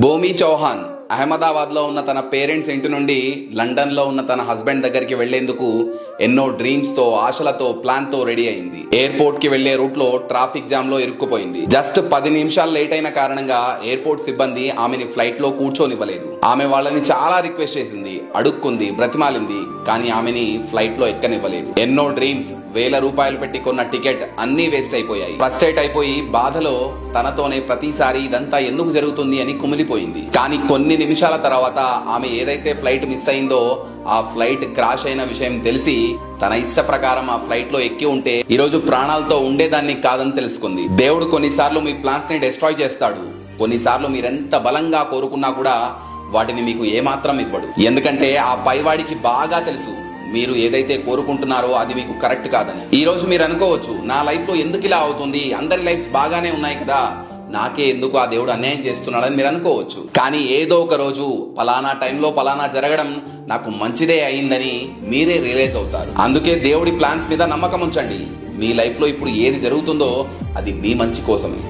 భూమి చౌహాన్ అహ్మదాబాద్ లో ఉన్న తన పేరెంట్స్ ఇంటి నుండి లండన్ లో ఉన్న తన హస్బెండ్ దగ్గరికి వెళ్లేందుకు ఎన్నో డ్రీమ్స్ తో, ఆశలతో, ప్లాన్ తో రెడీ అయింది. ఎయిర్పోర్ట్ కి వెళ్లే రూట్ లో ట్రాఫిక్ జామ్ లో ఇరుక్కుపోయింది. జస్ట్ 10 నిమిషాలు లేట్ అయిన కారణంగా ఎయిర్పోర్ట్ సిబ్బంది ఆమెని ఫ్లైట్ లో కూర్చోనివ్వలేదు. ఆమె వాళ్ళని చాలా రిక్వెస్ట్ చేసింది, అడుక్కుంది, బ్రతిమాలింది, కానీ ఆమెని ఫ్లైట్ లో ఎక్కనివ్వలేదు. ఎన్నో డ్రీమ్స్, వేల రూపాయలు పెట్టి కొన్న టికెట్ అన్ని వేస్ట్ అయిపోయాయి. ఫ్రస్ట్రేట్ అయిపోయి బాధలో తనతోనే ప్రతిసారి ఇదంతా ఎందుకు జరుగుతుంది అని కుమిలిపోయింది. కానీ కొన్ని నిమిషాల తర్వాత ఆమె ఏదైతే ఫ్లైట్ మిస్ అయిందో ఆ ఫ్లైట్ క్రాష్ అయిన విషయం తెలిసి తన ఇష్ట ప్రకారం ఆ ఫ్లైట్ లో ఎక్కి ఉంటే ఈరోజు ప్రాణాలతో ఉండేదాన్ని కాదని తెలుసుకుంది. దేవుడు కొన్నిసార్లు మీ ప్లాన్స్ ని డిస్ట్రాయ్ చేస్తాడు. కొన్నిసార్లు మీరెంత బలంగా కోరుకున్నా కూడా వాటిని మీకు ఏమాత్రం ఇవ్వడు. ఎందుకంటే ఆ పైవాడికి బాగా తెలుసు మీరు ఏదైతే కోరుకుంటున్నారో అది మీకు కరెక్ట్ కాదని. ఈ రోజు మీరు అనుకోవచ్చు, నా లైఫ్ లో ఎందుకు ఇలా అవుతుంది, అందరి లైఫ్ బాగానే ఉన్నాయి కదా, నాకే ఎందుకు ఆ దేవుడు అన్యాయం చేస్తున్నాడని మీరు అనుకోవచ్చు. కానీ ఏదో ఒక రోజు పలానా టైంలో పలానా జరగడం నాకు మంచిదే అయిందని మీరే రియలైజ్ అవుతారు. అందుకే దేవుడి ప్లాన్స్ మీద నమ్మకం ఉంచండి. మీ లైఫ్ లో ఇప్పుడు ఏది జరుగుతుందో అది మీ మంచి కోసమే.